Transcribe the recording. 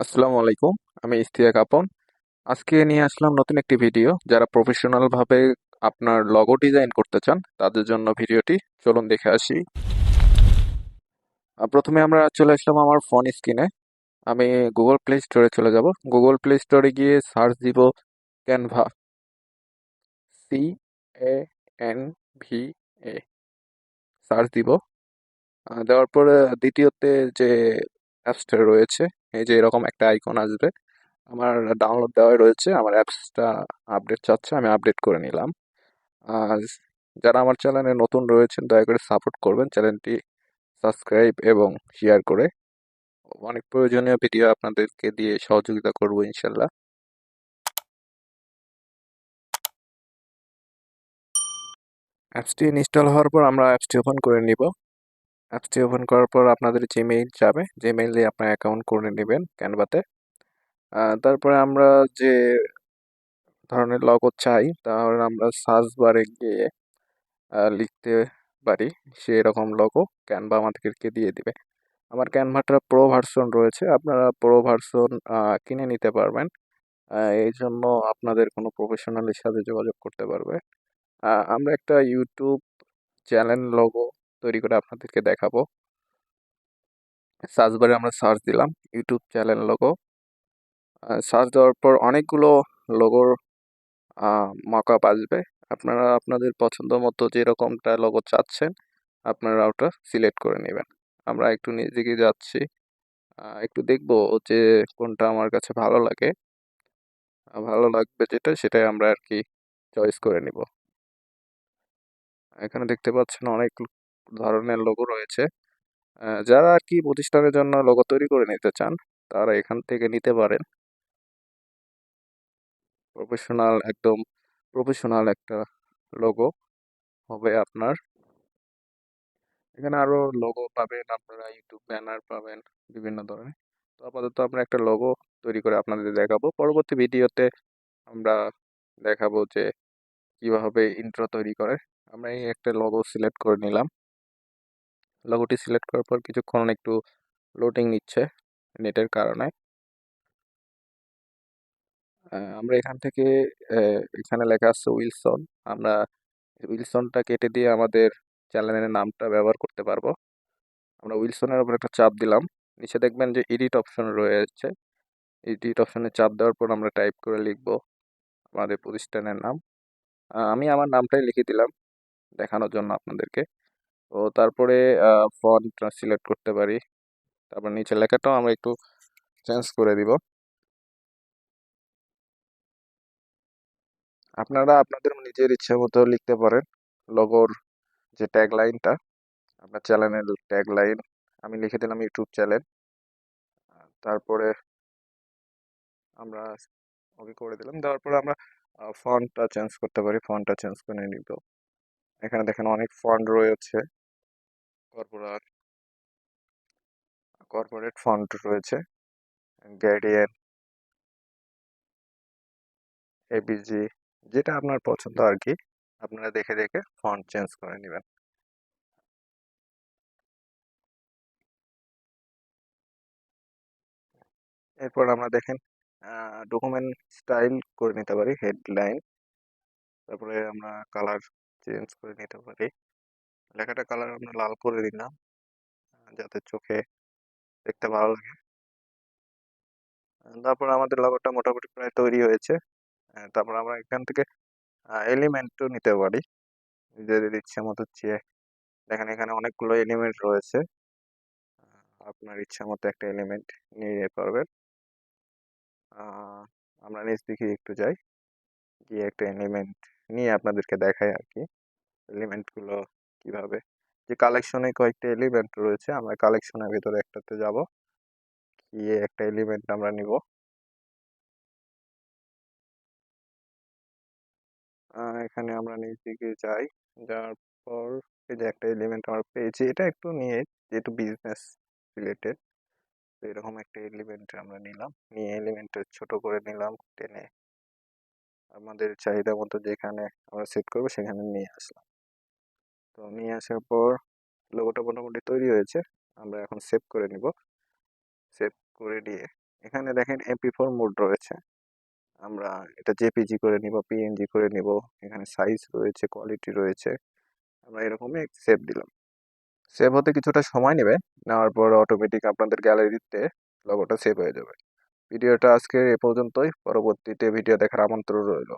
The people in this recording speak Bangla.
আসসালামু আলাইকুম। আমি ইশতিয়াক আপন। আজকে নিয়ে আসলাম নতুন একটি ভিডিও। যারা প্রফেশনাল ভাবে আপনার লগো ডিজাইন করতে চান তাদের জন্য ভিডিওটি। চলুন দেখে আসি। প্রথমে আমরা চলে আসলাম আমার ফোন স্ক্রিনে। আমি গুগল প্লে স্টোরে চলে যাব। গুগল প্লে স্টোরে গিয়ে সার্চ দিব ক্যানভা, CANVA, সার্চ দিব। দেওয়ার পরে দ্বিতীয়তে যে অ্যাপসটা রয়েছে, এই যে এরকম একটা আইকন আসবে। আমার ডাউনলোড দেওয়াই রয়েছে, আমার অ্যাপসটা আপডেট চাচ্ছে, আমি আপডেট করে নিলাম। আর যারা আমার চ্যানেলে নতুন রয়েছেন দয়া করে সাপোর্ট করবেন চ্যানেলটি সাবস্ক্রাইব এবং শেয়ার করে। অনেক প্রয়োজনীয় ভিডিও আপনাদেরকে দিয়ে সহযোগিতা করব ইনশাল্লাহ। অ্যাপসটি ইনস্টল হওয়ার পর আমরা অ্যাপসটি ওপেন করে নিব। অ্যাপসটি ওপেন করার পর আপনাদের জিমেইল যাবে, জিমেইলে আপনার অ্যাকাউন্ট করে নেবেন ক্যানভাতে। তারপরে আমরা যে ধরনের লগো চাই তাহলে আমরা সার্চ বারে গিয়ে লিখতে পারি সেরকম লোগো ক্যানভা আমাদেরকে দিয়ে দিবে। আমার ক্যানভাটা প্রো ভার্সন রয়েছে, আপনারা প্রো ভার্সন কিনে নিতে পারবেন। এই জন্য আপনাদের কোনো প্রফেশনালের সাথে যোগাযোগ করতে পারবে। আমরা একটা ইউটিউব চ্যানেল লোগো তৈরি করে আপনাদেরকে দেখাবো। সার্চ বারে আমরা সার্চ দিলাম ইউটিউব চ্যানেল লোগো। সার্চ দেওয়ার পর অনেকগুলো লোগোর মকআপ আসবে। আপনারা আপনাদের পছন্দ মতো যেরকমটা লোগো চাচ্ছেন আপনারা ওটা সিলেক্ট করে নেবেন। আমরা একটু নিচ দিকে যাচ্ছি, একটু দেখবো যে কোনটা আমার কাছে ভালো লাগে। ভালো লাগবে যেটা সেটাই আমরা আর কি চয়েস করে নিব। এখানে দেখতে পাচ্ছেন অনেক ধরনের লোগো রয়েছে। যারা আর কি প্রতিষ্ঠানের জন্য লোগো তৈরি করে নিতে চান তারা এখান থেকে নিতে পারেন। প্রফেশনাল, একদম প্রফেশনাল একটা লোগো হবে আপনার। এখানে আরো লোগো পাবেন, আপনারা ইউটিউব ব্যানার পাবেন বিভিন্ন ধরনের। তো আপাতত আমরা একটা লোগো তৈরি করে আপনাদের দেখাবো। পরবর্তী ভিডিওতে আমরা দেখাবো যে কিভাবে ইন্ট্রো তৈরি করে। আমরা এই একটা লোগো সিলেক্ট করে নিলাম। লোগোটি সিলেক্ট করার পর কিছুক্ষণ একটু লোডিং নিচ্ছে নেটের কারণে। আমরা এখান থেকে এখানে লেখা আছে উইলসন। আমরা উইলসনটা কেটে দিয়ে আমাদের চ্যানেলের নামটা ব্যবহার করতে পারবো। আমরা উইলসনের উপর একটা চাপ দিলাম। নিচে দেখবেন যে এডিট অপশন রয়েছে। এডিট অপশনে চাপ দেওয়ার পর আমরা টাইপ করে লিখব আমাদের প্রতিষ্ঠানের নাম। আমি আমার নামটাই লিখে দিলাম দেখানোর জন্য আপনাদেরকে। তো তারপরে ফন্ট সিলেক্ট করতে পারি। তারপর নিচে লেখাটাও আমরা একটু চেঞ্জ করে দিব। আপনারা আপনাদের নিজের ইচ্ছে মতো লিখতে পারেন লোগোর যে ট্যাগ লাইনটা, আপনার চ্যানেলের ট্যাগ লাইন। আমি লিখে দিলাম ইউটিউব চ্যানেল। তারপরে আমরা ওকে করে দিলাম। দেওয়ার পরে আমরা ফন্টটা চেঞ্জ করতে পারি, ফন্টটা চেঞ্জ করে নিব। এখানে দেখেন অনেক ফন্ট রয়েছে। কর্পোরেট কর্পোরেট ফন্ট রয়েছে, গ্রেডিয়েন্ট, এবিজি, যেটা আপনার পছন্দ আর কি। আপনারা দেখে দেখে ফন্ট চেঞ্জ করে নেবেন। এরপর আমরা দেখেন ডকুমেন্ট স্টাইল করে নিতে পারি, হেডলাইন। তারপরে আমরা কালার চেঞ্জ করে নিতে পারি। লেখাটা কালার আমরা লাল করে দিলাম যাতে চোখে দেখতে ভালো লাগে। তারপর আমাদের লোগোটা মোটামুটি প্রায় তৈরি হয়েছে। তারপর আমরা এখান থেকে এলিমেন্টও নিতে পারি নিজেদের ইচ্ছে মতো চেয়ে। দেখেন এখানে অনেকগুলো এলিমেন্ট রয়েছে। আপনার ইচ্ছা মতো একটা এলিমেন্ট নিয়ে যেতে পারবেন। আমরা নিচ দিকে একটু যাই, গিয়ে একটা এলিমেন্ট নিয়ে আপনাদেরকে দেখাই আর কি এলিমেন্টগুলো কিভাবে। যে কালেকশনে কয়েকটা এলিমেন্ট রয়েছে, আমরা কালেকশনের ভিতরে একটাতে যাব, গিয়ে একটা এলিমেন্ট আমরা নিব। এখানে আমরা নিচ দিকে যাই, যাওয়ার পর এই যে একটা এলিমেন্ট আমরা পেয়েছি, এটা একটু নিয়ে যেহেতু বিজনেস রিলেটেড, এরকম একটা এলিমেন্ট আমরা নিলাম। নিয়ে এলিমেন্টটা ছোট করে নিলাম টেনে, আমাদের চাহিদা মতো যেখানে আমরা সেট করবো সেখানে নিয়ে আসলাম। তো নিয়ে আসার পর লোগোটা মোটামুটি তৈরি হয়েছে। আমরা এখন সেভ করে নিব। সেভ করে দিয়ে এখানে দেখেন MP4 মোড রয়েছে। আমরা এটা জেপিজি করে নিব, পিএনজি করে নিব। এখানে সাইজ রয়েছে, কোয়ালিটি রয়েছে। আমরা এরকমই সেভ দিলাম। সেভ হতে কিছুটা সময় নেবে। নেওয়ার পর অটোমেটিক আপনাদের গ্যালারিতে লোগোটা সেভ হয়ে যাবে। ভিডিওটা আজকে এ পর্যন্তই। পরবর্তীতে ভিডিও দেখার আমন্ত্রণ রইল।